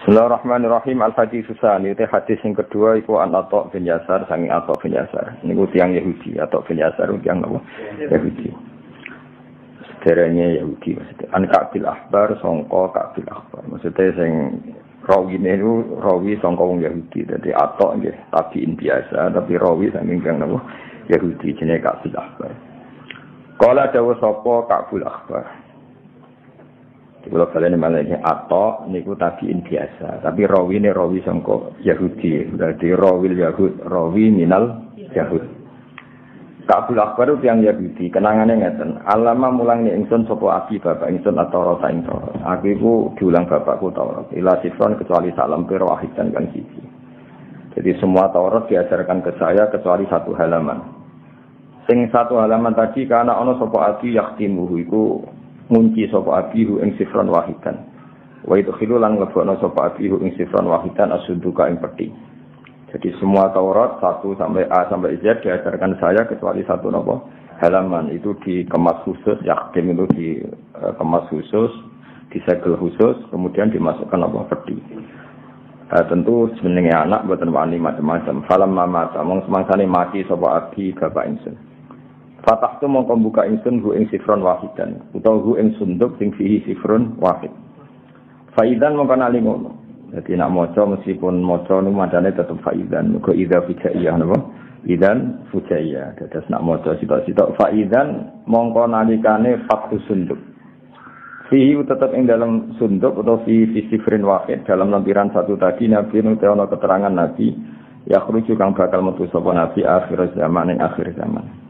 Bismillahirrahmanirrahim. Al-Hadis Susani. Itu hadis yang kedua itu an Atok bin Yasar, sangi Atok bin Yasar. Ini tiang Yahudi. Atok bin Yasar tiang apa? Yahudi. Sederhana Yahudi. An Ka'bil Ahbar, songko Ka'bil Ahbar. Maksudnya yang rawi ini itu rawi songko Yahudi. Jadi Atok ini tabiin biasa, tapi rawi sangi tiang apa? Yahudi. Jenis Ka'bil Ahbar. Kalau ada sopo Ka'bil Ahbar. Kalau kalian malah atau niku tabiin biasa, tapi rawi ini rawi sangko Yahudi, berarti rawil Yahud, rawi minal Yahud. Ka'bul Akbar itu yang Yahudi, kenangannya ngeten. Alama mulang ni ingsun sopo abi bapak ingsun atau rota ingsun. Aku itu diulang bapakku Taurat. Ila sifron kecuali salam per wahid dan kan siji. Jadi semua Taurat diajarkan ke saya kecuali satu halaman. Sing satu halaman tadi karena ono sopo abi yaktimuhu iku ngunci sapa abihu ing sifron wahidan. Wa idkhilu lan nglebokno sapa abihu ing sifron wahidan asunduka ing peti. Jadi semua Taurat 1 sampai A sampai Z diajarkan saya kecuali satu napa halaman itu dikemas khusus, yakin itu dikemas khusus, disegel khusus, kemudian dimasukkan apa peti. Tentu jenenge anak mboten wani macam-macam. Falam mamata mong semangsane mati sapa abi bapak ingsun. Fatah tu mongko buka ingsun hu ing sifron wahidan utawa hu ing sunduk sing fihi sifron wahid. Faidan mongko nali ngono. Dadi nak maca meskipun maca niku madane tetep faidan. Muga idza fujaiyah napa? Idan fujaiyah. Dados nak maca sitok-sitok faidan mongko nalikane fatu sunduk. Fihi tetep ing dalam sunduk utawa fi sifrin wahid dalam lampiran satu tadi nabi nutono keterangan nabi ya khruju kang bakal metu sapa nabi akhir zaman ing akhir zaman.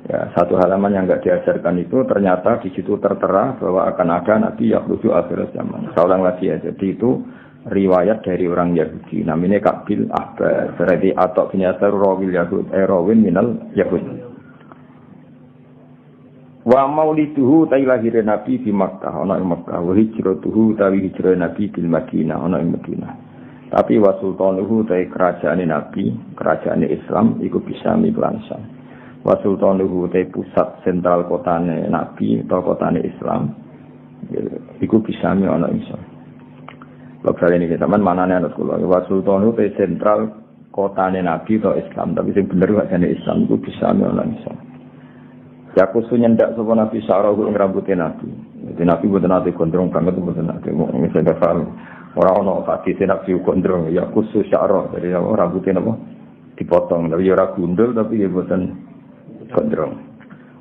Ya, satu halaman yang enggak diajarkan itu ternyata di situ tertera bahwa akan ada nabi yang menuju akhir zaman. Saya ulang lagi ya, jadi itu riwayat dari orang Yahudi. Namanya Ka'bil Ahbar. Berarti Atok bin Yasar rawil Yahud, rawin minal Yahud. Wa mauliduhu ta'i lahirin nabi di Makkah, ana ing Makkah. Wa hijratuhu ta'i hijrah nabi di Madinah, ana ing Madinah. Tapi wa sultanuhu ta'i kerajaan nabi, kerajaan Islam iku bisa miklansan. Wa sultanuhu te pusat sentral kotane nabi atau kotane Islam iku bisa mi ana iso. Lokal ini teman manane ana kula wa sultanuhu te sentral kotane nabi atau Islam tapi sing bener kotane Islam iku bisa mi ana iso. Ya kusunya ndak sapa nabi sarahu ing rambuté nabi. Dadi nabi boten ate gondrong banget boten ate mung saya paham. Ora ono hadis nabi gondrong ya khusus syara dari rambutnya napa dipotong tapi ora gundul tapi ya boten gondrong.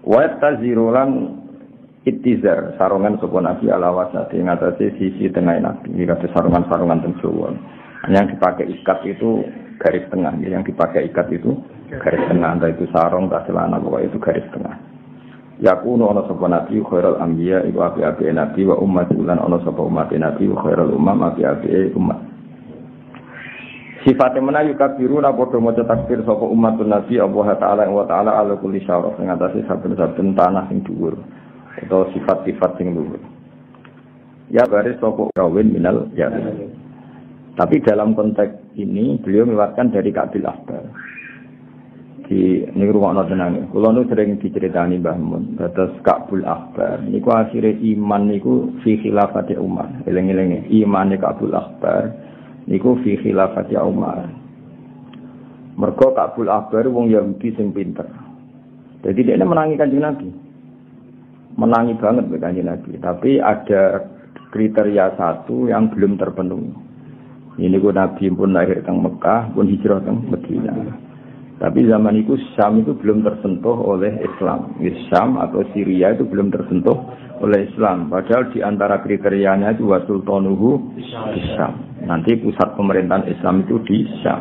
Wa tazirulan ittizar sarungan sapa nabi ala wasati ngatasé sisi tengah nabi. Iki kate sarungan-sarungan teng Jawa. Yang dipakai ikat itu garis tengah, yang dipakai ikat itu garis tengah, entah itu sarung atau celana pokoknya itu garis tengah. Yakunu ana sapa nabi khairul anbiya iku api-api nabi wa ummatul lan ana sapa umat nabi khairul umam api-api umat. Sifatnya menayu kabiru na podo moco takbir sopo umatun nabi Allah Ta'ala wa Ta'ala ala kulli syaraf yang atasnya saben-saben tanah yang dhuwur atau sifat-sifat yang dhuwur ya baris sopo rawin minal ya. Tapi dalam konteks ini beliau mewakilkan dari Ka'bil Ahbar di ini rumah tenang kalau nu sering diceritani Mbah Mun atas Ka'bil Ahbar ini ku akhirnya iman niku fi khilafati Umar eleng-elenge iman Ka'bil Ahbar niku fi khilafati Umar. Mergo Ka'bul Ahbar wong Yahudi sing pinter. Jadi dia menangi Kanjeng Nabi. Menangi banget Kanjeng Nabi, tapi ada kriteria satu yang belum terpenuhi. Ini ku Nabi pun lahir di Mekah, pun hijrah ke Madinah. Tapi zaman itu Syam itu belum tersentuh oleh Islam. Syam atau Syria itu belum tersentuh oleh Islam. Padahal di antara kriterianya itu wa sultanuhu di Syam. Nanti pusat pemerintahan Islam itu di Syam.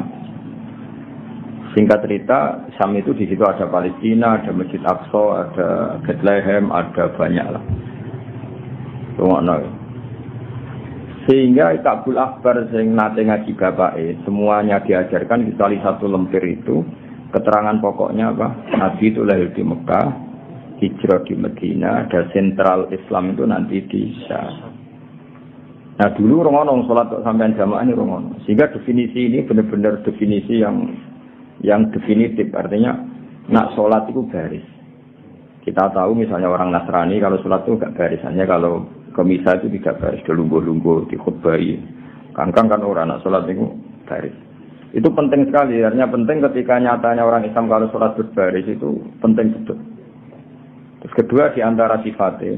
Singkat cerita, Syam itu di situ ada Palestina, ada Masjid Aqsa, ada Bethlehem, ada banyak lah. Sehingga Ka'bul Ahbar sing nate ngaji bapake, semuanya diajarkan kecuali satu lemper itu. Keterangan pokoknya apa? Nabi itu lahir di Mekah, hijrah di Madinah, dan sentral Islam itu nanti di Syam. Nah dulu orang sholat sampean jamaah ini orang. Sehingga definisi ini benar-benar definisi yang definitif. Artinya nak sholat itu baris. Kita tahu misalnya orang Nasrani kalau sholat itu enggak baris. Hanya kalau Misa itu tidak baris, delungguh-lungguh, dikhutbahi. Kangkang kan orang nak sholat itu baris. Itu penting sekali, artinya penting ketika nyatanya orang Islam kalau sholat berbaris itu penting betul. Terus kedua di antara sifatnya,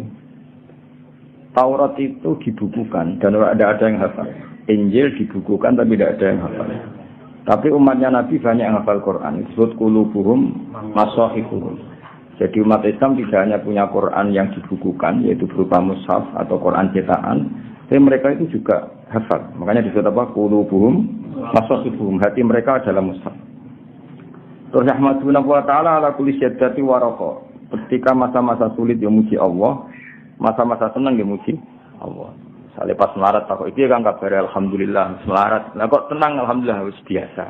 Taurat itu dibukukan dan tidak ada yang hafal. Injil dibukukan tapi tidak ada yang hafal. Tapi umatnya Nabi banyak yang hafal Quran. Disebut qulubuhum masahifuhum. Jadi umat Islam tidak hanya punya Quran yang dibukukan, yaitu berupa mushaf atau Quran cetakan, tapi mereka itu juga hafal. Makanya disebut apa? Qulubuhum masahifuhum. Hati mereka adalah mushaf. Terus Ahmaduna wa ta'ala ala kulli syaddati waraqah. Ketika masa-masa sulit dia muji Allah, masa-masa senang dia muji Allah. Misalnya pas melarat takut itu kan kabar alhamdulillah melarat. Nah kok tenang alhamdulillah harus biasa.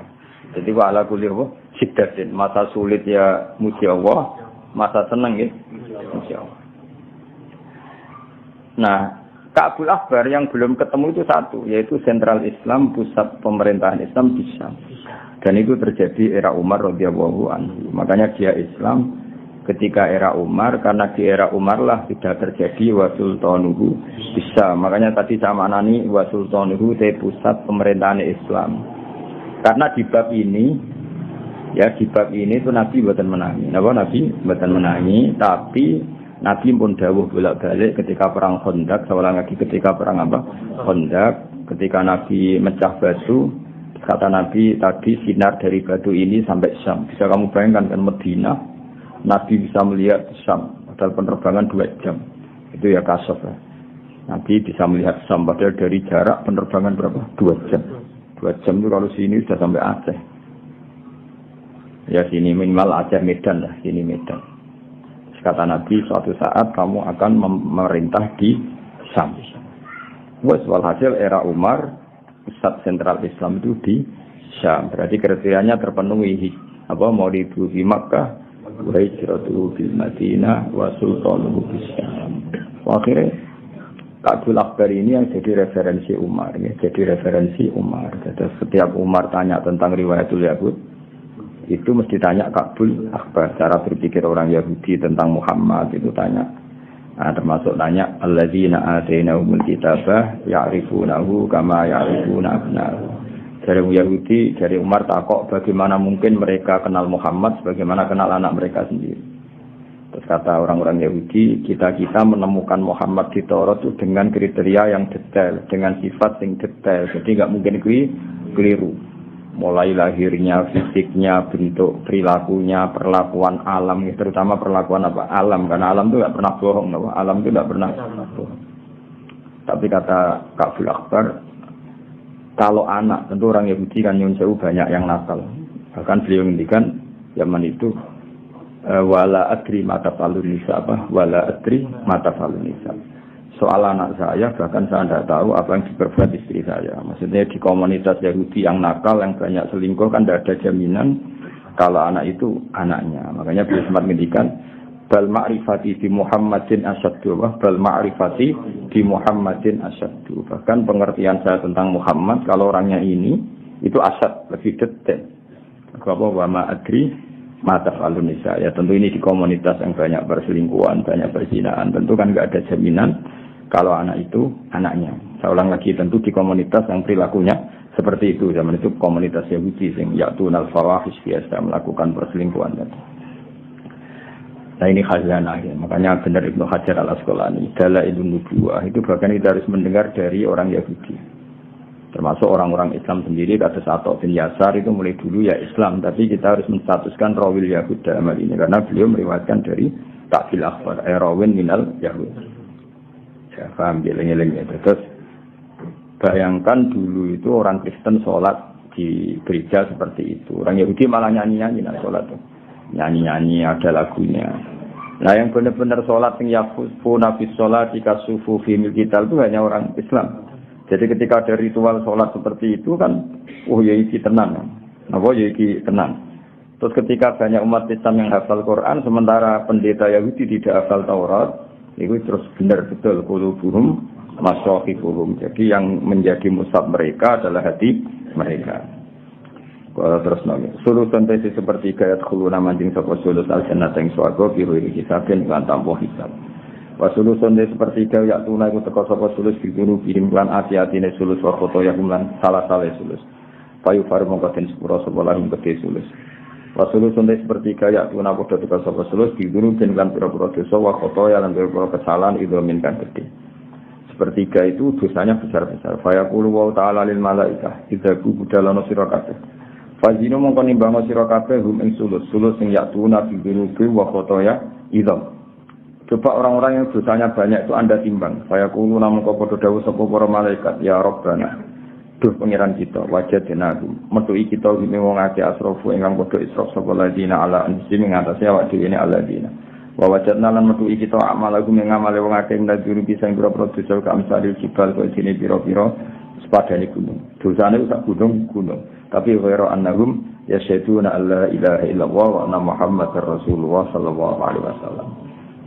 Jadi wa ala kulli syiddatin, masa sulit ya muji Allah, masa senang ya muji Allah. Nah, Ka'bul Akbar yang belum ketemu itu satu, yaitu sentral Islam, pusat pemerintahan Islam di Syam. Dan itu terjadi era Umar radhiyallahu anhu. Makanya dia Islam ketika era Umar, karena di era Umar lah sudah terjadi wa sultanuhu bisa. Makanya tadi sama nani wa sultanuhu te pusat pemerintahan Islam. Karena di bab ini itu Nabi buatan menangi. Nabi buatan menangi, tapi Nabi pun dawuh bolak-balik ketika perang Khandaq, seorang lagi ketika perang apa? Khandaq, ketika Nabi mecah batu, kata Nabi tadi sinar dari batu ini sampai Syam. Bisa kamu bayangkan kan Madinah Nabi bisa melihat Syam, padahal penerbangan 2 jam. Itu ya kasaf ya. Nabi bisa melihat Syam, padahal dari jarak penerbangan berapa? 2 jam. 2 jam itu kalau sini sudah sampai Aceh. Ya sini minimal Aceh Medan lah, sini Medan. Kata Nabi, suatu saat kamu akan memerintah di Syam. Walhasil era Umar, pusat sentral Islam itu di Syam. Berarti kriterianya terpenuhi. Maulidu di Makkah, wa hijratuhu bil Madinah wa sultanuhu bis Syam. Akhirnya Ka'bul Akbar ini yang jadi referensi Umar, ya. Jadi referensi Umar. Jadi setiap Umar tanya tentang riwayatul Yahud, itu mesti tanya Ka'bul Akbar. Cara berpikir orang Yahudi tentang Muhammad itu tanya. Nah, termasuk tanya alladzina atainahumul kitabah ya'rifunahu kama ya'rifuna abna'ahum. Dari Yahudi, dari Umar takok bagaimana mungkin mereka kenal Muhammad sebagaimana kenal anak mereka sendiri. Terus kata orang-orang Yahudi, kita menemukan Muhammad di Taurat itu dengan kriteria yang detail, dengan sifat yang detail. Jadi nggak mungkin keliru. Mulai lahirnya, fisiknya, bentuk perilakunya, perlakuan alam, terutama perlakuan apa? Alam, karena alam itu nggak pernah bohong. Alam itu nggak pernah bohong. Tapi kata Ka'bul Akbar, kalau anak, tentu orang Yahudi kan nyun sewu banyak yang nakal. Bahkan beliau ngendikan zaman itu wala adri mata falun nisa wala adri mata falun nisa. Soal anak saya bahkan saya tidak tahu apa yang diperbuat istri saya. Maksudnya di komunitas Yahudi yang nakal, yang banyak selingkuh kan tidak ada jaminan kalau anak itu anaknya. Makanya beliau sempat ngendikan bal ma'rifati di Muhammadin asyaddu bal ma'rifati di Muhammadin asyaddu. Bahkan pengertian saya tentang Muhammad kalau orangnya ini itu asyad, lebih detail. Wa ma adri ma taf'alun nisa. Ya tentu ini di komunitas yang banyak perselingkuhan, banyak perzinaan, tentu kan enggak ada jaminan kalau anak itu anaknya. Saya ulang lagi, tentu di komunitas yang perilakunya seperti itu. Zaman itu komunitas Yahudi yang ya'tunal fawahish, biasa melakukan perselingkuhan. Nah ini khazanah ya. Makanya benar Ibnu Hajar al-Asqalani Dalailun Nubuwah itu bahkan kita harus mendengar dari orang Yahudi. Termasuk orang-orang Islam sendiri, kata Sa'ad bin Yasar itu mulai dulu ya Islam, tapi kita harus menstatuskan rawil Yahud dalam hal ini karena beliau meriwayatkan dari Ka'bul Akbar rawin minal Yahud. Ya paham geleng-geleng itu. Terus bayangkan dulu itu orang Kristen sholat di gereja seperti itu. Orang Yahudi malah nyanyi-nyanyi sholat tuh. Nyanyi-nyanyi ada lagunya. Nah yang benar-benar sholat yang yafuna fi sholat jika sufu fi milkital itu hanya orang Islam. Jadi ketika ada ritual sholat seperti itu kan, ya iki tenang. Ya iki tenang. Terus ketika banyak umat Islam yang hafal Quran, sementara pendeta Yahudi tidak hafal Taurat, itu terus benar betul qulubuhum masahifuhum. Jadi yang menjadi mushaf mereka adalah hati mereka. Kalau terus nanya, sulusan tesis seperti gayat khuluna manjing sapa sulus al-jannah yang swarga biru ini kisabin kan tanpa hisab. Wasulusun de sepertiga yak tuna iku teka sapa sulus biduru birim lan ati-atine sulus wa foto ya lan salah-salah sulus. Payu far mongko den sepura sapa lan gede sulus. Wasulusun de sepertiga yak tuna padha teka sapa sulus biduru den lan pira-pira dosa wa foto ya lan pira-pira kesalahan idzamin kan gede. Sepertiga itu dosanya besar-besar. Fayaqulu wa ta'ala lil malaikah idzaku budalana sira kabeh. Fazino mongko nimbang sira kabeh hum ing sulus sing yak tuna biduru wa foto ya idzam. Coba orang-orang yang dosanya banyak itu Anda timbang. Saya kulu namun kau podo dawuh sapa para malaikat, ya Rabbana. Duh pangeran kita, wajadna metuhi kita gini wong akeh asrofu ingkang podo israf sapa ladina ala anjing ngatasi awak dhewe ne aladina. Wa wajadna lan metuhi kita amal lagu ngamale wong akeh ndajuri bisa ngira-ngira dosa ka amsalil jibal kok dene pira-pira sepadane gunung. Dosane sak gunung. Tapi ghairu annahum yasyhaduna alla ilaha illallah wa anna muhammadar rasulullah sallallahu alaihi wasallam.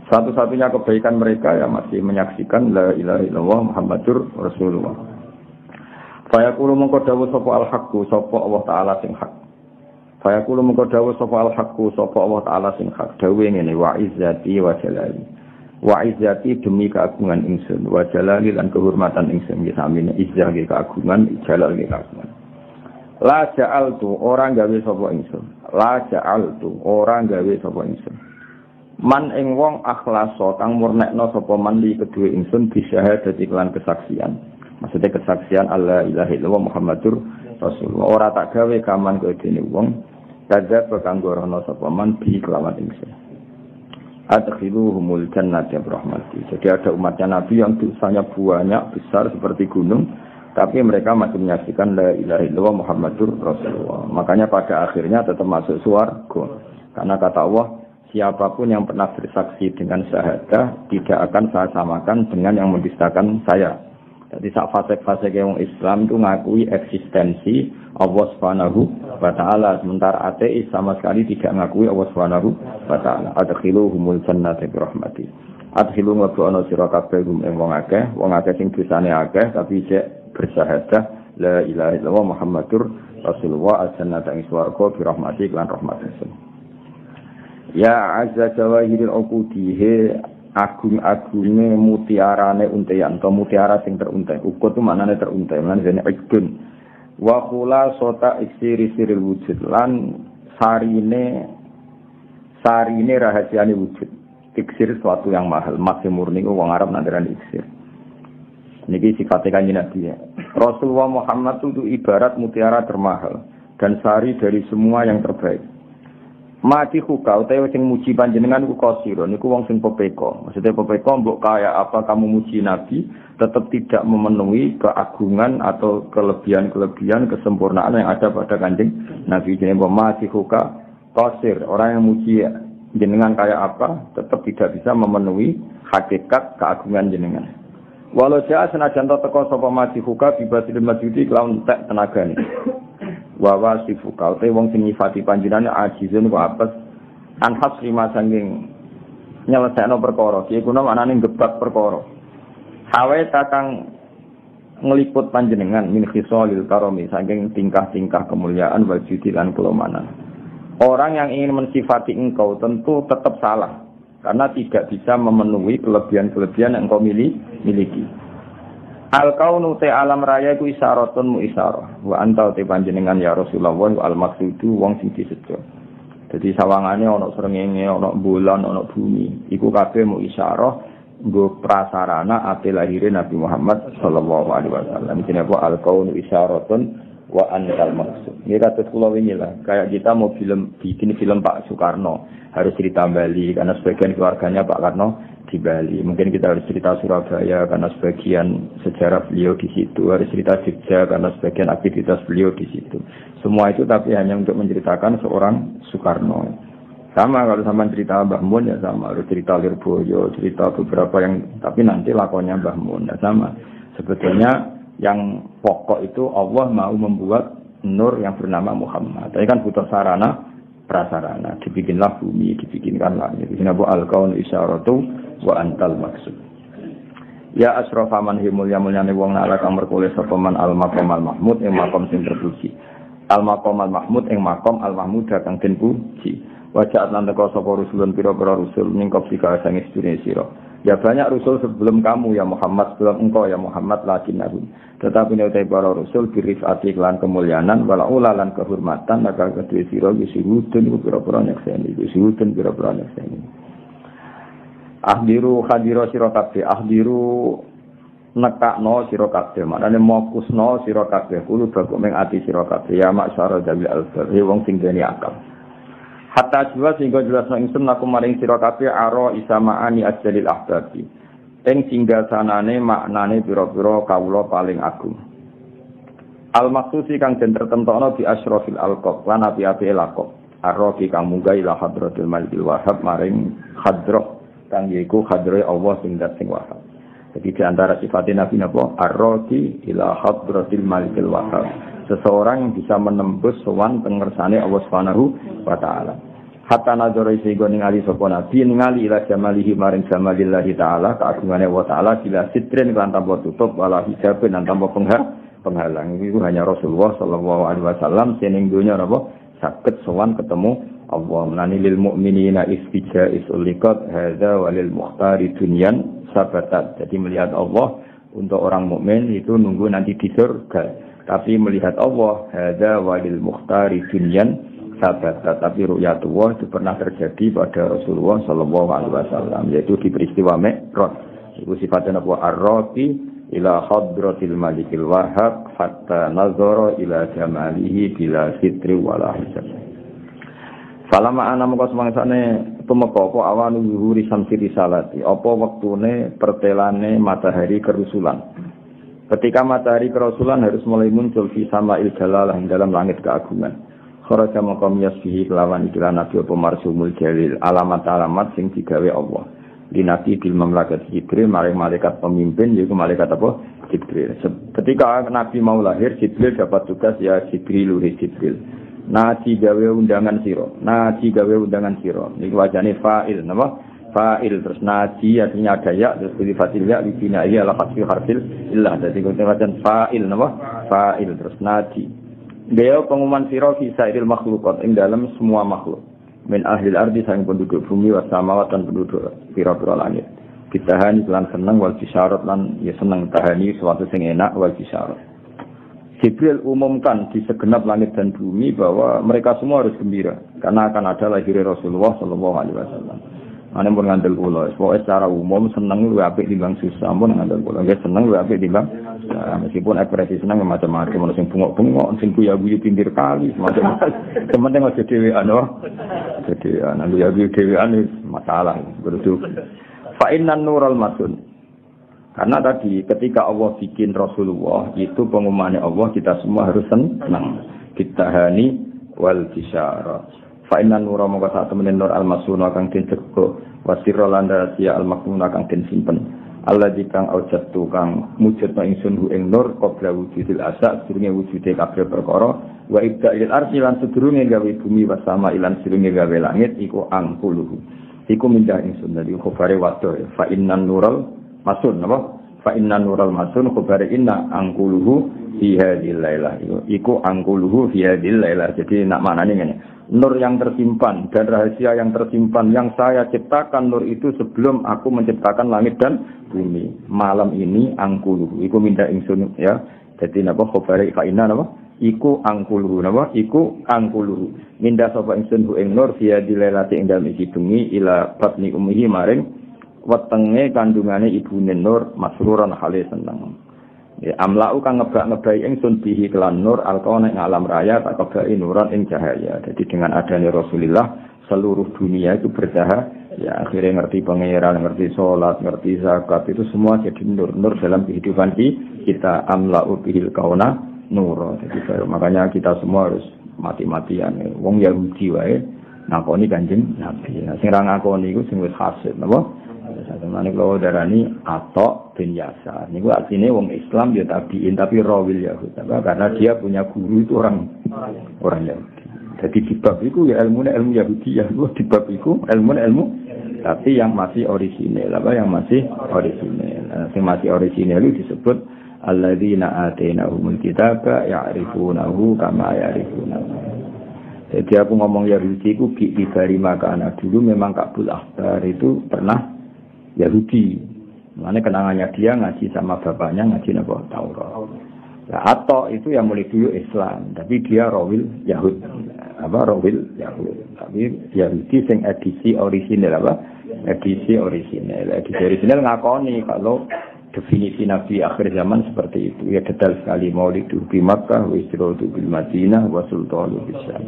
Satu-satunya kebaikan mereka yang masih menyaksikan la ilaha illallah Muhammadur Rasulullah. Fayaqulu mongko dawuh sapa al-haqqu sapa Allah taala sing hak. Fayaqulu mongko dawuh sapa al-haqqu sapa Allah taala sing hak. Dawuhe ngene wa izzati wa jalali. Wa izzati demi keagungan ingsun, wa jalali lan kehormatan ingsun. Samine izzah ge keagungan, jalal ge keagungan. La ja'altu orang gawe sapa ingsun. La ja'altu orang gawe sapa ingsun. Man ing wong akhlaso kang murnekno sapa man li kedue ingsun bisyahadati lan kesaksian. Maksudnya kesaksian alla ilaha illallah Muhammadur Rasulullah. Ora tak gawe kaman kedene wong kadzab kanggo rono sapa man bi kelawan ingsun. Adkhiluhumul jannata bi rahmati. Jadi ada umatnya Nabi yang dosanya banyak besar seperti gunung, tapi mereka masih menyaksikan la ilaha illallah Muhammadur Rasulullah. Makanya pada akhirnya tetap masuk surga. Karena kata Allah, siapapun yang pernah bersaksi dengan syahadah tidak akan saya samakan dengan yang mendustakan saya. Jadi saat fase-fase yang Islam itu ngakui eksistensi Allah Subhanahu wa taala, sementara ateis sama sekali tidak ngakui Allah Subhanahu wa taala. Adkhiluhumul jannata bi rahmati. Adkhilu mabana sira kabeh ing wong akeh sing dosane akeh tapi cek bersyahadah la ilaha illallah Muhammadur Rasulullah al-jannata ing swarga bi rahmati lan rahmatullah. Ya azza jawahiril uqudi he agung-agunge mutiarane untean to mutiara sing teruntai. Ukut itu maknane teruntai, lan jane ikdun. Wa khulasata iksiri siril wujud lan sarine rahasiane wujud. Iksir suatu yang mahal, masih murni wong Arab nandaran iksir. Niki sifate kanjeng Nabi ya. Rasulullah Muhammad itu ibarat mutiara termahal dan sari dari semua yang terbaik. Mati hukau, utawa sing muji panjenengan ku kosiro, niku wong sing pepeko. Maksudnya pepeko mbok kaya apa kamu muji Nabi, tetap tidak memenuhi keagungan atau kelebihan-kelebihan kesempurnaan yang ada pada kanjeng Nabi. Jadi mati huka kosir, orang yang muji jenengan kaya apa, tetap tidak bisa memenuhi hakikat keagungan jenengan. Walau jaa senajan teko sapa mati huka bibatil majudi kelawan tek tenagane. Wa wasifuka te wong sing nyifati panjenengane ajizun ku apes anhas lima sanging nyelesaikno perkara iki kuna maknane gebak perkara hawe kakang ngliput panjenengan min khisalil karami saking tingkah-tingkah kemuliaan wajudi lan kelemanan. Orang yang ingin mensifati engkau tentu tetap salah karena tidak bisa memenuhi kelebihan-kelebihan yang engkau miliki. Al-kaunu te alam raya iku isyaratun mu isyarah. Wa anta te panjenengan ya Rasulullah al maksudu wong sing disejo. Dadi sawangane ana srengenge, ana bulan, ana bumi. Iku kabeh mu isyarah nggo prasarana ate lahire Nabi Muhammad sallallahu alaihi wasallam. Jenenge apa al-kaunu isyaratun wa antal maksud. Ini kata kula wingi lah, kayak kita mau bikin film Pak Soekarno, harus cerita Bali karena sebagian keluarganya Pak Karno di Bali. Mungkin kita harus cerita Surabaya karena sebagian sejarah beliau di situ, harus cerita Jogja karena sebagian aktivitas beliau di situ. Semua itu tapi hanya untuk menceritakan seorang Soekarno. Sama kalau sama cerita Mbah Mun ya sama, harus cerita Lirboyo, cerita beberapa yang tapi nanti lakonnya Mbah Mun ya sama. Sebetulnya yang pokok itu Allah mau membuat nur yang bernama Muhammad. Tapi kan butuh sarana prasarana, dibikinlah bumi, dibikinkan langit. Ini apa al-kaun isyaratu wa antal maksud. Ya asrafa man himulya mulyane wong ala kang merkule sapa man al-maqam al-mahmud ing makom sing terpuji. Al-maqam al-mahmud ing makom al-mahmud kang den puji. Wa ja'at lan teka sapa rusulun pira-pira rusul ning kopsika sang istune sira. Ya banyak rasul sebelum kamu ya Muhammad, sebelum engkau ya Muhammad lakinnahu. Tetapi nek para rasul birifati lan kemuliaan wala ulalan kehormatan maka kedue sira yusihudun pira-pira nyekseni. Yusihudun pira-pira nyekseni. Ahdiru hadira sira kabeh, ahdiru nekakno sira kabeh. Maknane mokusno sira kabeh kulo bakok ming ati sira kabeh ya maksara dawil albab. Wong sing dene akal. Hatta jiwa sehingga jelasno ingsun aku maring sira kabeh aro isamaani ajlil ahbabi. Ing singgasanane maknane pira-pira kawula paling agung. Al maksusi kang den tertentokno bi asyrafil alqab lan api-api laqab. Arrofi kang munggah ila hadratil malikil wahhab maring hadrah kang yaiku hadrahe Allah sing dat sing wahhab. Jadi di antara sifat Nabi napa? Arrofi ila hadratil malikil wahhab. Seseorang yang bisa menembus sowan pengersane Allah Subhanahu wa taala. Hatta nazara sehingga ningali sapa nabi ningali ila jamalihi maring jamalillahi taala keagungane wa taala bila sitrin lan tanpa tutup wala hijabin lan tanpa penghalang. Itu hanya Rasulullah sallallahu alaihi wasallam sening dunya napa saged sowan ketemu Allah. Menani lil mukminina istija isuliqat hadza walil muhtari dunyan sabatat. Jadi melihat Allah untuk orang mukmin itu nunggu nanti di surga. Tapi melihat Allah hadza walil muhtari dunyan sahabat, tapi ru'yatullah itu pernah terjadi pada Rasulullah sallallahu alaihi wasallam, yaitu di peristiwa Mi'raj. Itu sifatnya apa? Ar-raqi ila hadratil malikil wahhab hatta nazara ila jamalihi bila sitri wala hisab. Salama ana moko semangsane tumeka apa awan zuhuri samsi risalati, apa wektune pertelane matahari kerusulan. Ketika matahari kerusulan harus mulai muncul di sama'il jalalah dalam langit keagungan. Kharaja maqam yasbihi kelawan ikilah nabi apa marsumul jalil alamat-alamat sing digawe Allah di nabi bil mamlakat Jibril maring malaikat pemimpin yaitu malaikat apa Jibril. Ketika nabi mau lahir Jibril dapat tugas ya Jibril naji gawe undangan sira niku wajane fa'il napa fa'il terus naji artinya ada ya terus sifatil ya bina ya la hasfi harfil illa dadi wajan fa'il napa fa'il terus naji. Dia pengumuman sira fi sairil makhluqat ing dalam semua makhluk. Min ahlil ardi sang penduduk bumi was samawat lan penduduk pira-pira langit. Ditahani lan seneng wal bisyarat lan ya seneng tahani suatu sing enak wal bisyarat. Jibril umumkan di segenap langit dan bumi bahwa mereka semua harus gembira karena akan ada lahir Rasulullah sallallahu alaihi wasallam. Ane pun ngandel kula, pokoke secara umum seneng luwih apik timbang susah, pun ngandel kula. Nggih seneng luwih apik timbang meskipun ekspresi seneng macam-macam, ono sing bungok-bungok, sing guyu-guyu pinggir kali, macam-macam. Sementing aja dhewean wae. Jadi ana guyu dhewean masalah, berarti fa innan nural masun. Karena tadi ketika Allah bikin Rasulullah itu pengumumannya Allah kita semua harus senang. Ditahani wal bisyarah. Fa inna nura mongko sak temene nur al-masuna kang den cekok wasira lan rahasia al-maknuna kang den simpen alladzi kang aujatu kang mujudna ingsun hu ing nur qabla wujudil asa sedurunge wujude kabeh perkara wa ibda'il arsi lan sedurunge gawe bumi wa sama ilan sedurunge gawe langit iku angkuluhu iku mindah ingsun dadi khobare wadah fa inna nural masun napa fa inna nural masun khobare inna angkuluhu fi hadhil lailah iku angkuluhu fi hadhil lailah. Jadi nak maknane ngene, nur yang tersimpan dan rahasia yang tersimpan yang saya ciptakan nur itu sebelum aku menciptakan langit dan bumi. Malam ini angkuluhu iku minda ingsun ya. Jadi napa khabare fa inna napa iku angkuluhu napa iku angkuluhu minda sapa ingsun hu ing nur fi hadhil lailati ing dalem iki bengi ila batni ummihi maring wetenge kandungane ibune nur masruran hale seneng. Ya amlau kang ngebak-ngebai ingsun bihi kelan nur alqona ing alam raya tak kebai nuran ing cahaya. Jadi dengan adanya Rasulullah seluruh dunia itu bercahaya. Ya akhirnya ngerti pangeran, ngerti salat, ngerti zakat itu semua jadi nur dalam kehidupan kita. Amlau bihil kauna nur. Jadi makanya kita semua harus mati-matian. Wong Yahudi wae ngakoni Kanjeng Nabi. Nah, sing ra ngakoni iku sing wis hasil napa? Samane kalau darani Atok bin Yasar. Niku artine wong Islam ya tabiin tapi rawil Yahudi. Karena dia punya guru itu orang Yahudi. Jadi di bab iku ya ilmu Yahudi ya, di bab iku ilmu tapi yang masih orisinil, yang masih orisinil. Yang masih orisinil itu disebut alladzina atainahumul kitaba ya'rifunahu kama ya'rifunahu. Jadi aku ngomong Yahudi iku bi dari maka anak dulu memang Kabul Ahbar itu pernah Yahudi. Makanya kenangannya dia ngaji sama bapaknya ngaji napa Taurat. Nah, Atta itu yang mulai dulu Islam, tapi dia rawil Yahud. Rawil Yahud. Tapi Yahudi sing edisi orisinal Edisi orisinal ngakoni kalau definisi Nabi akhir zaman seperti itu. Ya detail sekali maulidu bi Makkah wa istiratu bil Madinah wa sultanu bisyam.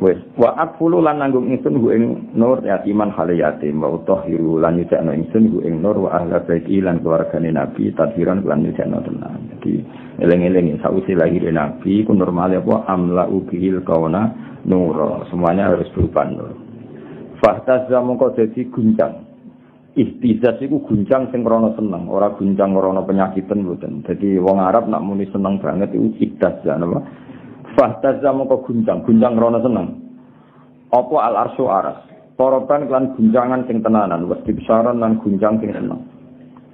Wes wa aqulu lan nanggung ingsun ku ing nur yatiman hale yatim wa utahhiru lan nyucikno ingsun ku ing nur wa ahla baiti lan keluargane Nabi tadhiran lan nyucikno tenan. Jadi eling-eling sausi lahir Nabi ku normale apa amla ubihil kauna nur. Semuanya harus berupa nur. Fahtazza mongko dadi guncang. Ihtizaz iku guncang sing krana seneng, ora guncang krana penyakitan mboten. Dadi wong Arab nak muni seneng banget iku ihtizaz napa? Fahtazza mongko guncang krana seneng. Apa al-arsy aras? Toroban lan guncangan sing tenanan, wis dibesaran lan guncang sing seneng.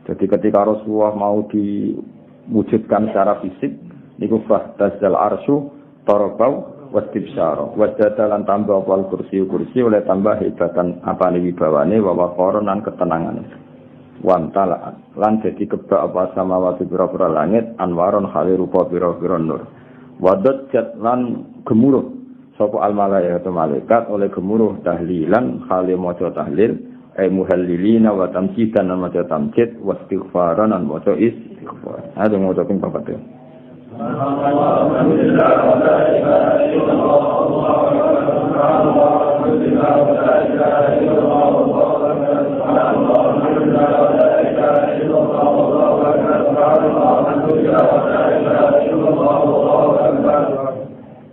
Jadi ketika Rasulullah mau diwujudkan secara fisik, niku fahtazzal arsy torobau wasdibsyara wasdadalan tambah wal kursi oleh tambah hebatan apane wibawane wa waqaran lan ketenangan wantala lan dadi kebak apa samawati pira-pira langit anwaron khali rupa pira-pira nur wadat jat lan gemuruh sapa al malaikatu malaikat oleh gemuruh tahlilan khali maca tahlil muhallilina wa tamjidan lan maca tamjid wastighfaran lan maca istighfar ada maca ping papat.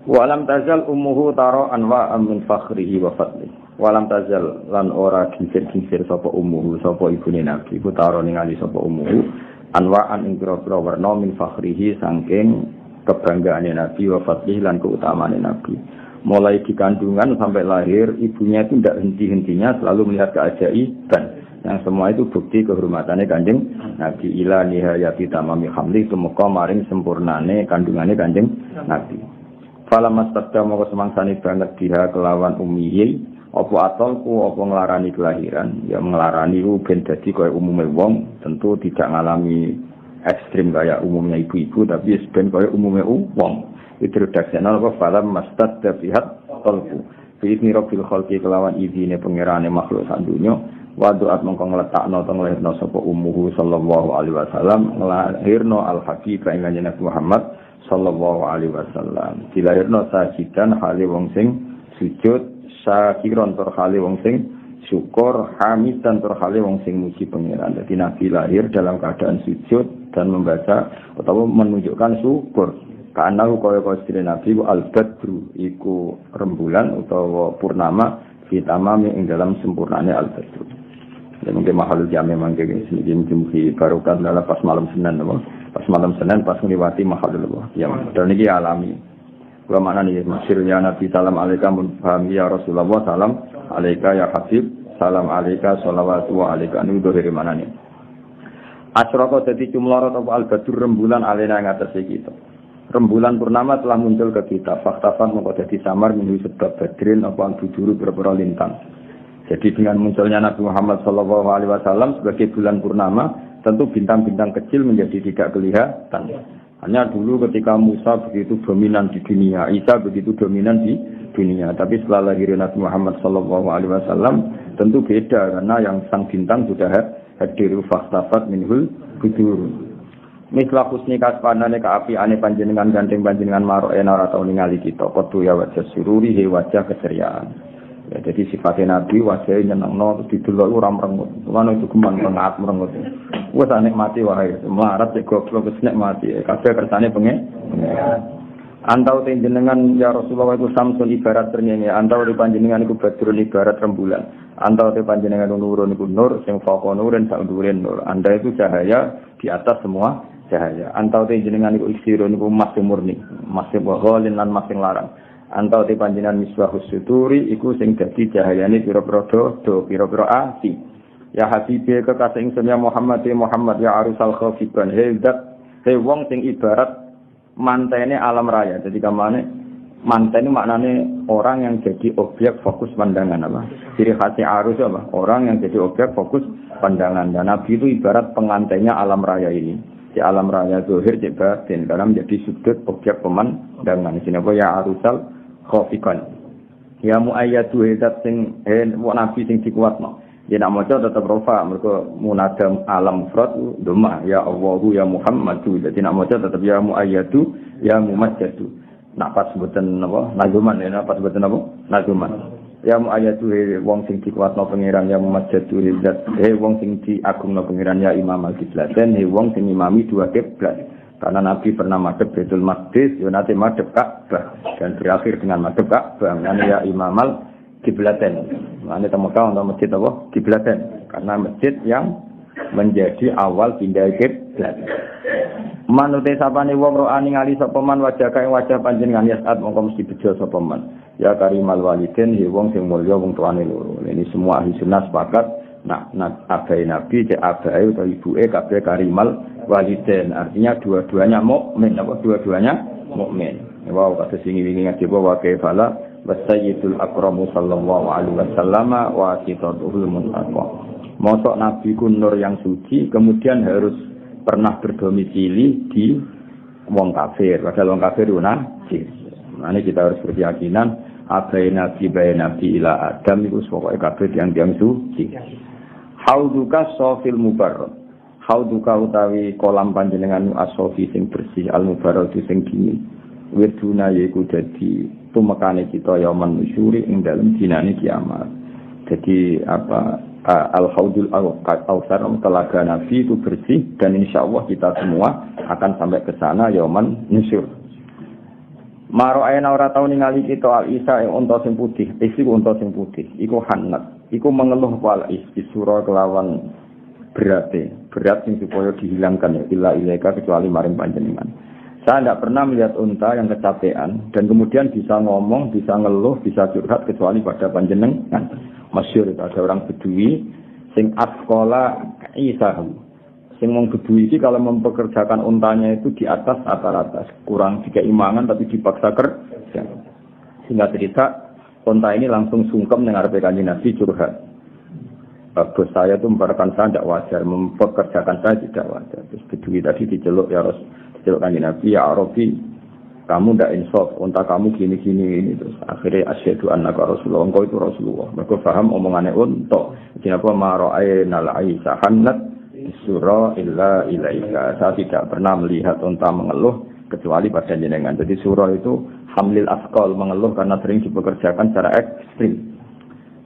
Walam tazal ummuhu tara anwa min fakhrihi wa fadli. Walam tazal lan ora kincir-kincir sapa ummuhu sapa ibune Nabi ku tara ningali sapa ummuhu anwa'an ing pira-pira warna min fakhrihi saking kebanggaane Nabi wa fadlihi lan keutamaane Nabi. Mulai di kandungan sampai lahir ibunya itu tidak henti-hentinya selalu melihat keajaiban. Yang semua itu bukti kehormatannya Kanjeng Nabi ila nihayati tamami hamli tumeka maring sempurnane kandungane Kanjeng Nabi. Fala mastadda moko semangsane banget dia kelawan ummihi apa atolku apa nglarani kelahiran ya nglarani ku ben dadi kaya umume wong tentu tidak ngalami ekstrim kaya umumnya ibu-ibu tapi ben kaya umume wong itu redaksinya apa falam mastadda bihat tolku fi idni rabbil khalqi kelawan idine pangerane makhluk sak donya wa doat mongko ngletakno teng lahirna sapa ummuhu sallallahu alaihi wasallam nglahirno al habib ing Nabi Muhammad sallallahu alaihi wasallam dilahirno sajidan hale wong sing sujud syakiron terhali wong sing syukur hamidan terhali wong sing muji pangeran. Jadi Nabi lahir dalam keadaan sujud dan membaca atau menunjukkan syukur. Karena kaya istri Nabi al-badru iku rembulan utawa purnama fitamami ing dalam sempurnane al-badru. Ya mungkin mahalul jami mangke sing barokah dalam pas malam Senin apa? Pas malam Senin pas ngliwati mahalul Allah. Ya dan iki alami. Wa mana nih masyirnya Nabi salam alaika munfaham ya Rasulullah salam alaika ya Habib salam alaika sholawatu wa alaika ini dari mana nih asroko jadi cumlorot atau al-badur rembulan alena yang atas kita rembulan purnama telah muncul ke kita faktafan mengkau jadi samar menuju sebab badrin apa al-bujuru berpura lintang jadi dengan munculnya Nabi Muhammad SAW sebagai bulan purnama tentu bintang-bintang kecil menjadi tidak kelihatan. Hanya dulu ketika Musa begitu dominan di dunia, Isa begitu dominan di dunia. Tapi setelah lahir Nabi Muhammad SAW tentu beda karena yang sang bintang sudah hadir faktafat minhul budur. Mislah husni kaspanane kaapiane panjenengan gandeng panjenengan maroena ora tau ningali kita. Kotu ya wajah sururi he wajah keseriaan. Ya, jadi sifatnya Nabi wajahnya nyenengno terus didelok ora merengut. Lan itu geman merengut. Wes nikmati wae, melarat sik goblok wis nikmati. Kabeh kersane pengen. Antau jenengan ya Rasulullah itu samsun ibarat srengenge, antau te panjenengan iku badrun ibarat rembulan. Antau te panjenengan nurun iku nur sing faqo nurin sak dhuwure nur. Anda itu cahaya di atas semua cahaya. Antau te jenengan iku istirun iku emas sing murni, emas sing ghalin lan emas sing larang. Antau te panjenengan misbahus suturi iku sing dadi cahayane pira-pira do pira-pira ati. Ya Habibie kekasih ingsunnya Muhammad ya arusal khafiban hei wong sing ibarat mantene alam raya. Jadi kamane Manten itu maknanya orang yang jadi objek fokus pandangan apa? Ciri khasnya arus apa? Orang yang jadi objek fokus pandangan. Dan Nabi itu ibarat pengantinnya alam raya ini. Di alam raya zahir cek batin karena menjadi sudut objek pemandangan. Sini apa ya arusal khofikan. Ya muayyatu hidat sing nabi sing dikuatno. Ya nak maca tetap rofa mergo munadam alam mufrad doma ya Allahu ya Muhammadu. Jadi nak maca tetap ya muayyatu ya mumajjadu. Nak pas sebutan apa? Nazuman ya, pas sebutan apa? Nazuman. Ya ayatu wong sing dikuatno pangeran ya mumajjadu zat. Wong sing diagungno pangeran ya Imam al-Qiblatain, wong sing imami dua kiblat. Karena Nabi pernah madhep Baitul Maqdis, yo nate madhep Ka'bah dan berakhir dengan madhep Ka'bah. Ya Imam al-Qiblatain. Mane temeka untuk masjid apa? Qiblatain. Karena masjid yang menjadi awal pindah kiblat. Manute sapane wong roa ningali sapa man wajah kae wajah panjenengan yasat mongko mesti bejo sapa man. Ya karimal waliden he wong sing mulya wong tuane loro. Ini semua ahli sunnah sepakat nak abai nabi cek abai utawa ibuke kabeh karimal waliden. Artinya dua-duanya mukmin apa dua-duanya mukmin. Wow kata singi wingi ngaji wa kaifala wasayyidul akramu sallallahu alaihi wasallam wa sitatuhul muntaqwa. Mosok nabi ku nur yang suci kemudian harus pernah berdomisili di wong kafir. Padahal wong kafir itu najis. Nah, ini kita harus berkeyakinan abai nabi ila Adam itu pokoknya kafir yang suci. Hauduka sofil mubarrad. Hauduka utawi kolam panjenengan asofi sing bersih al mubarrad sing dingin. Weduna yaiku dadi tumekane kita ya manusyuri ing dalem dinane kiamat. Jadi apa Al-Haudul Al-Kautsar telaga Nabi itu bersih dan insya Allah kita semua akan sampai ke sana yauman nusyur. Maro ayana ora tau ningali kita al-Isa yang unta sing putih, isi unta sing putih, iku hanat, iku mengeluh wal isi surah kelawan berat sing supaya dihilangkan ya illa ilaika kecuali maring panjenengan. Saya tidak pernah melihat unta yang kecapean dan kemudian bisa ngomong, bisa ngeluh, bisa curhat kecuali pada panjenengan. Masyhur itu ada orang Bedui sing askola isahu. Sing wong Bedui iki kalau mempekerjakan untanya itu di atas rata-rata, kurang keimangan tapi dipaksa kerja. Sehingga cerita unta ini langsung sungkem dengar Kanjeng Nabi curhat. Bos saya itu memperlakukan saya tidak wajar, mempekerjakan saya tidak wajar. Terus Bedui tadi diceluk ya diceluk Kanjeng Nabi ya Arabi. Kamu ndak insaf, unta kamu gini-gini terus akhirnya asyhadu annaka rasulullah, engkau itu rasulullah. Mereka paham omongannya unta. Kenapa mara'ainal aisha hanat surah illa ilaika. Saya tidak pernah melihat unta mengeluh kecuali pada jenengan. Jadi surah itu hamlil asqal, mengeluh karena sering dipekerjakan secara ekstrim.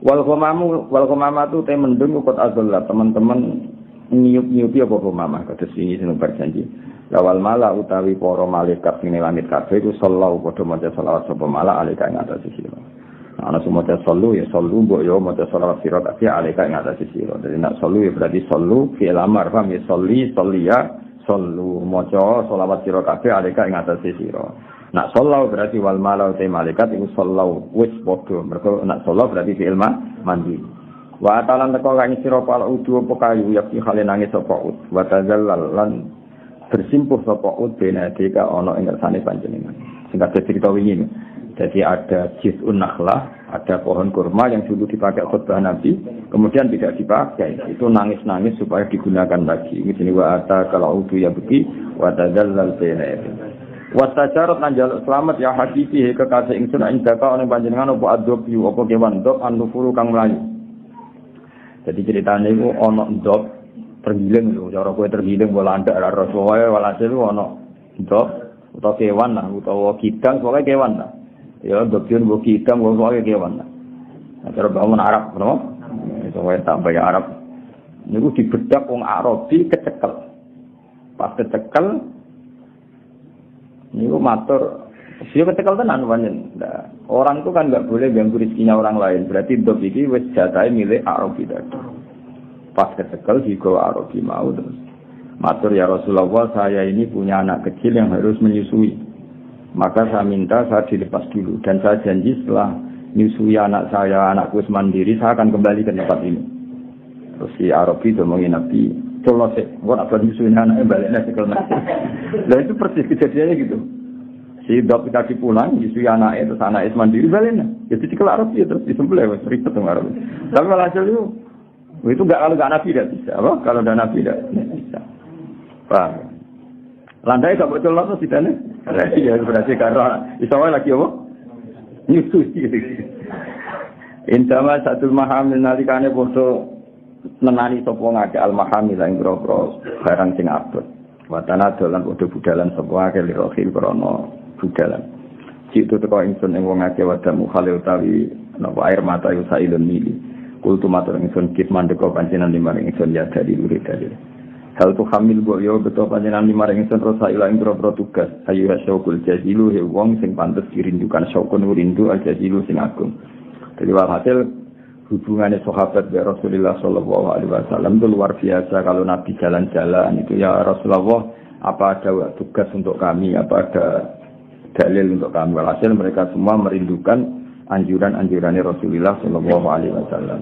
Wal ghamamatu te mendung kot azalla, teman-teman niup-niupi apa ghamamah kados ini sing berjanji. Lawal mala utawi para malaikat ning langit kabeh iku sallallahu padha maca selawat sapa mala alika ing atas sira. Ana semoga sallu ya sallu mbok yo maca selawat sira kabeh alika ing atas sira. Dadi nek sallu ya berarti sallu fi al-amr fam ya salli ya sallu maca selawat sira kabeh alika ing atas sira. Nek sallu berarti wal mala utawi malaikat iku sallu wis padha. Mergo nek sallu berarti fi ilma mandi. Wa talan teko kang sira pal udu apa kayu yakti khale nangis sapa ut. Wa tazallal lan bersimpuh sapa ut benadika ana ing ngersane panjenengan. Singkat cerita wingi. Jadi ada jiz'un nakhlah, ada pohon kurma yang dulu dipakai khutbah Nabi, kemudian tidak dipakai. Itu nangis-nangis supaya digunakan lagi. Ini wa ata kalau udu ya beki wa tadzallal benadika. Wa tajarat lan jaluk selamat ya hadisi kekasih ingsun indaka ana panjenengan apa adab yu apa kewan dok anufuru kang mlayu. Jadi ceritanya itu ana ndok tergiling lho, cara kowe tergiling bola andak ora Rasulullah walhasil ana ndok utawa kewan lah utawa kidang pokoke kewan lah. Ya ndokun mbok kidang pokoke kewan lah. Nah, cara bangun Arab ngono. Itu wae tambah ya Arab. Niku dibedak wong Arabi kecekel. Pas kecekel niku matur dia kecekel tenan pancen. Nah, orang itu kan enggak boleh ganggu rezekinya orang lain. Berarti ndok iki wis jatahe milik Arabi tadi. Pas kecekel digawa Arabi mau terus. Matur ya Rasulullah, saya ini punya anak kecil yang harus menyusui. Maka saya minta saya dilepas dulu dan saya janji setelah menyusui anak saya, anakku mandiri, saya akan kembali ke tempat ini. Terus si Arabi ngomongin Nabi, "Coba sih, gua nak menyusui anaknya baliknya sekel nanti." Nah itu persis kejadiannya gitu. Si dok kita dipulang, isu anaknya terus anak mandiri balen. Jadi dikelak ya terus disembelih ribet dong Arab. Tapi hasil itu enggak kalau enggak nabi tidak bisa. Apa? Kalau enggak nabi tidak bisa. Paham? Landai enggak betul lah tuh sidane. Ya berarti karena isawai lagi apa? Nyusu gitu. Intama satu mahamil nalikane poso menani sapa ngake al mahamil ing boro barang sing abot. Watana dolan padha budalan sapa akeh lirohil krana budalan. Citu teko ingsun ing wong akeh wadamu khale utawi napa air mata yu sailun mili. Kultu matur ingsun kit mandeka panjenengan limaring ingsun ya dari lurit dari. Hal tu hamil bo yo beto panjenengan limaring ingsun rasa ila ing boro tugas. Ayu hasyukul jazilu he wong sing pantes dirindukan syukun rindu al jazilu sing agung. Jadi walhasil hubungannya sahabat dengan Rasulullah Shallallahu Alaihi Wasallam itu luar biasa. Kalau Nabi jalan-jalan itu ya Rasulullah, apa ada tugas untuk kami, apa ada dalil untuk kami. Walhasil mereka semua merindukan anjuran-anjurannya Rasulullah Shallallahu Alaihi Wasallam.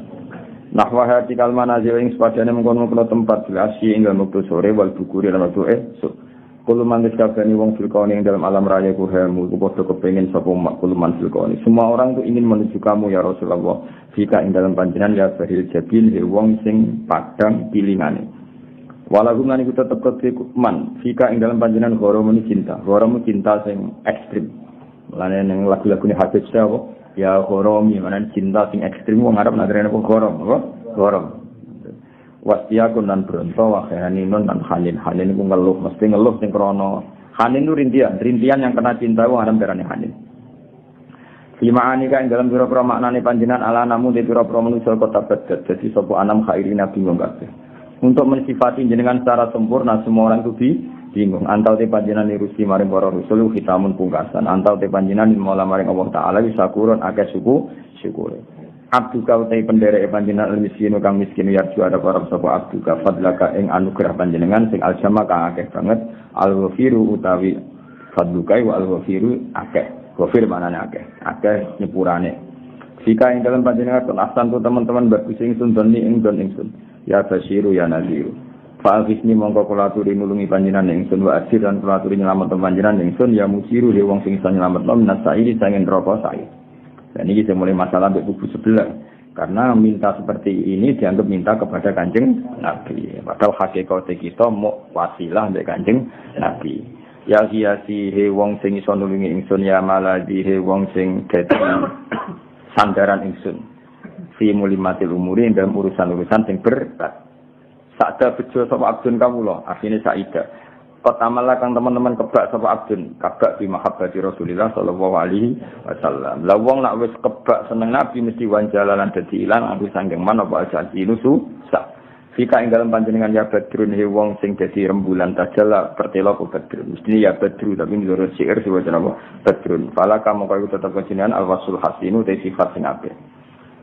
Nahwa hati kalmana jauh sepadanya mengkono-kono tempat bilasi hingga waktu sore wal bukuri dan waktu esok. Kuluman diskabani wong filkoni yang dalam alam raya kuhemu kupodo kepengin sapa kuluman filkoni. Semua orang tuh ingin menuju kamu ya Rasulullah. Jika ing dalam panjenengan ya bahil jabin he wong sing padang pilingane. Walaupun lan iku tetep man. Jika ing dalam panjenengan goromu cinta. Goromu cinta sing ekstrim. Mulane ning lagu-lagune Habib apa? Ya goromi mana cinta sing ekstrim wong Arab nagrene apa gorom apa? Gorom. Wasiyakun dan beronto wakhaninun dan hanin itu ngeluh mesti ngeluh sing krana hanin itu rintian yang kena cinta wong aran darane hanin. Limaani ka ing dalam pira-pira maknane panjenengan ala namu de pira-pira manusa kota Baghdad dadi sapa anam khairi nabi wong kabeh. Untuk mensifati jenengan secara sempurna semua orang itu bingung. Antau te panjenengan nirusi maring para rasul khitamun pungkasan. Antau te panjenengan mola maring Allah taala bisa kurun akeh syukur. Abdu kau tay penderek panjenengan miskinu kang miskin yarju ada para sapa abdu ka fadlaka ing anugerah panjenengan sing aljama kang akeh banget al-ghafiru utawi fadlukai wa al-ghafiru akeh ghafir manane akeh nyepurane jika ing dalam panjenengan kon ahsan tu teman-teman bagus ingsun doni ing don ingsun ya basyiru ya nadhiru fa alfisni mongko kula aturi nulungi panjenengan ingsun wa asir lan kula aturi nyelamet panjenengan ingsun ya musiru de wong sing iso nyelametno minas sairi sangen neraka sair. Dan ini kita mulai masalah di kubu sebelah. Karena minta seperti ini dianggap minta kepada Kanjeng Nabi. Padahal hakikate kita mau wasilah mbek Kanjeng Nabi. Ya hiasi he wong sing iso nulungi ingsun ya maladi he wong sing dadi sandaran ingsun. Fi mulimatil umuri dalam urusan-urusan sing berat. Sakda bejo sapa abdun kawula, artine saida. Pertamalah kang teman-teman kebak sapa abdun, kebak bi mahabbati Rasulillah sallallahu alaihi wasallam. Lah wong nak wis kebak seneng Nabi mesti wanjalalan dadi ilang aku sanggeng man apa aja nusu sak. Fika ing dalem panjenengan ya badrun he wong sing dadi rembulan tajala pertela ku badrun. Mesti ya badru tapi menurut syair diwaca apa? Badrun. Fala kamu kaya tetep jenengan al-wasul hasinu te sifat sing apik.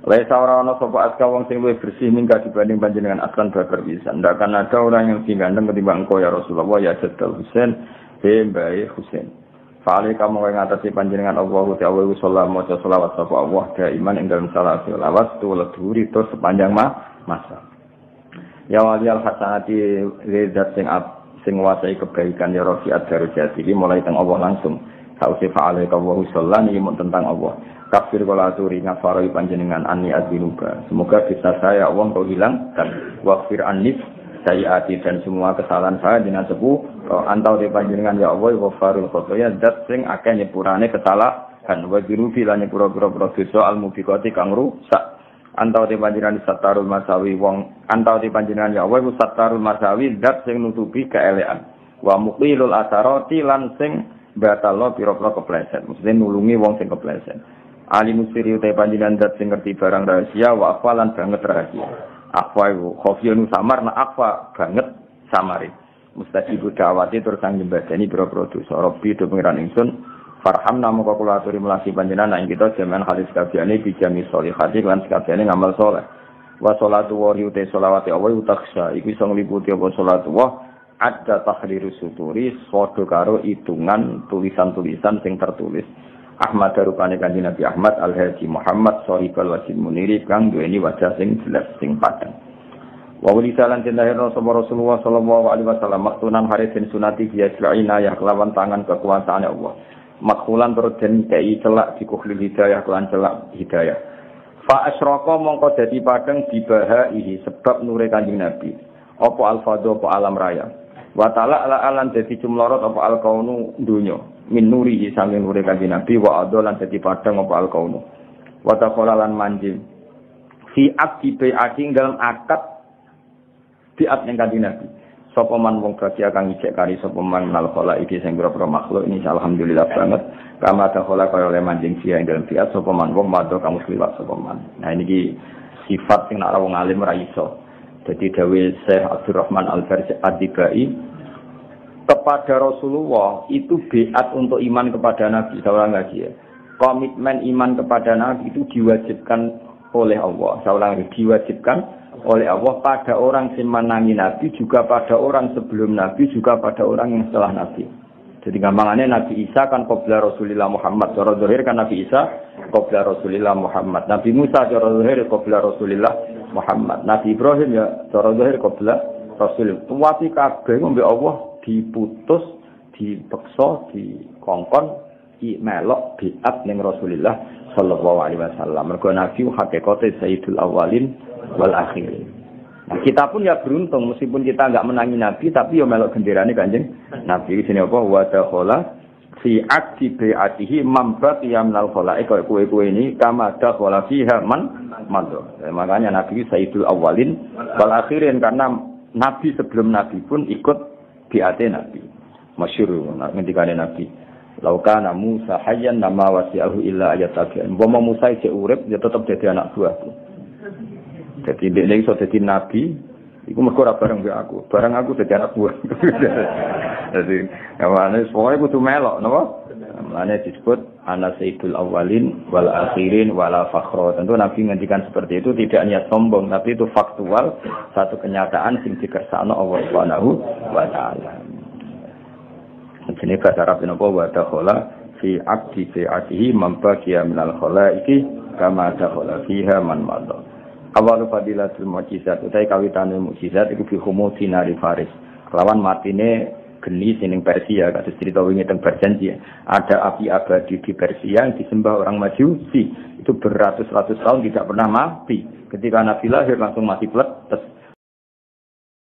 Laisa ora ana sapa aska wong sing luwih bersih mingga dibanding panjenengan aslan bakar pisan. Ndak kan ada orang yang sing ganteng ketimbang engkau ya Rasulullah ya Jaddal Husain Mbae Husain. Fa'ale kamu kaya ngatasi panjenengan Allah ta'ala sallallahu maca selawat sapa Allah daiman ing dalem selawat tuleduri terus sepanjang masa. Ya wali al-hasanati lidat sing nguasai kebaikan ya rafiat darajati mulai teng Allah langsung. Sause fa'ale kawu sallallahu ini tentang Allah. Kafir kala aturi ngafarai panjenengan anni adzinuka. Semoga bisa saya Allah kau hilang dan waqfir annif sayiati dan semua kesalahan saya dengan sepuh antau di panjenengan ya Allah ghafarul khotoya dat sing akeh nyepurane kesalahan wa dzinubi lan nyepura-pura dosa al mubiqati kang rusak. Antau di panjenengan satarul masawi wong antau di panjenengan ya Allah satarul masawi dat sing nutupi keelekan. Wa muqilul asarati lan sing batalo pira-pira kepleset. Maksudnya nulungi wong sing kepleset. Ali musiri utai panjenengan dat sing ngerti barang rahasia wa afalan banget rahasia. Akwa iku khofiyanu samar na akwa banget samari. Mustajibu dawati terus sang nyembadani pira-pira dosa. Rabbi do pengiran ingsun farhamna moko kula aturi melasi panjenengan ing kita jaman halis kabehane bijami sholihati lan kabehane ngamal saleh. Wa sholatu wa utai sholawati Allah utaksha iku iso ngliputi apa sholatu wa ada tahriru suturi padha karo hitungan tulisan-tulisan sing tertulis. Ahmad rupane Kanjeng Nabi Ahmad Al-Haji Muhammad Sharifal Wajib Muniri kang duweni wajah sing jelas sing padang. Wa walisalan tindahirna sapa Rasulullah sallallahu alaihi wasallam maktunan harisin sunati biasraina ya kelawan tangan kekuasaane Allah. makhulan terus den kei celak dikuhlil hidayah kelan celak hidayah. Fa asyraka mongko dadi padang dibahaihi sebab nure Kanjeng Nabi. Apa al-fadhu apa alam raya. Wa ta'ala alan dadi jumlorot apa al-kaunu dunya. Min nurihi sanging nure Kanjeng Nabi wa adolan dadi padang apa al-kaunu. Wa taqalalan manjing. Fi akdi bai'ati dalam akad biat ning Kanjeng Nabi. Sapa man wong bahagia kang ijek kari sapa man nal khala iki sing pira-pira makhluk ini alhamdulillah banget kama ta khala kaya oleh manjing sia ing dalem fiat sapa man wong madha kang musliwat sapa man. Nah ini sifat sing nek wong alim ora iso. Dadi dawuh Syekh Abdurrahman Al-Farsi Ad-Dibai kepada Rasulullah itu biat untuk iman kepada Nabi seorang lagi ya. Komitmen iman kepada Nabi itu diwajibkan oleh Allah. Seorang lagi diwajibkan oleh Allah pada orang yang menangi Nabi, juga pada orang sebelum Nabi, juga pada orang yang setelah Nabi. Jadi gampangannya Nabi Isa kan qabla Rasulillah Muhammad, cara zahir kan Nabi Isa qabla Rasulillah Muhammad. Nabi Musa cara zahir qabla Rasulillah Muhammad. Nabi Ibrahim ya cara zahir qabla Rasulillah. Tuwati kabeh ngombe Allah diputus, dipeksa, dikongkon, melok biat ning Rasulillah sallallahu alaihi wasallam. Mergo Nabi hakikate sayyidul awwalin wal akhirin. Nah, kita pun ya beruntung meskipun kita enggak menangi Nabi tapi ya melok genderane Kanjeng Nabi. Di sini apa wa dakhala fi aqdi bai'atihi man baqiya minal khala'iq kowe ini kama dakhala fiha man madha. Makanya Nabi sayyidul awwalin wal akhirin karena Nabi sebelum Nabi pun ikut biate Nabi. Masyhur ngendikane Nabi. Laukana Musa hayyan nama wasi'ahu illa ayatabi'an. Umpama Musa isih urip ya tetep dadi anak buahku. Jadi dia iso dadi nabi, iku mergo ora bareng mbek aku. Bareng aku dadi anak buah. Jadi, awalnya semuanya kudu melok, napa? Makanya disebut ana sayyidul awwalin wal akhirin wala fakhra. Tentu Nabi ngendikan seperti itu tidak niat sombong, tapi itu faktual, satu kenyataan sing dikersakno Allah Subhanahu wa taala. Jadi bahasa Arab napa wa dakhala fi aqdi fi'atihi man baqiya minal khalaiqi kama dakhala fiha man madha. Awal fadilatul mukjizat utai kawitane mukjizat iku fi khumudi nari Faris. Lawan matine geni sing Persia kados cerita wingi teng Perjanjian. Ada api abadi di Persia yang disembah orang Majusi. Itu beratus-ratus tahun tidak pernah mati. Ketika Nabi lahir langsung mati peletes.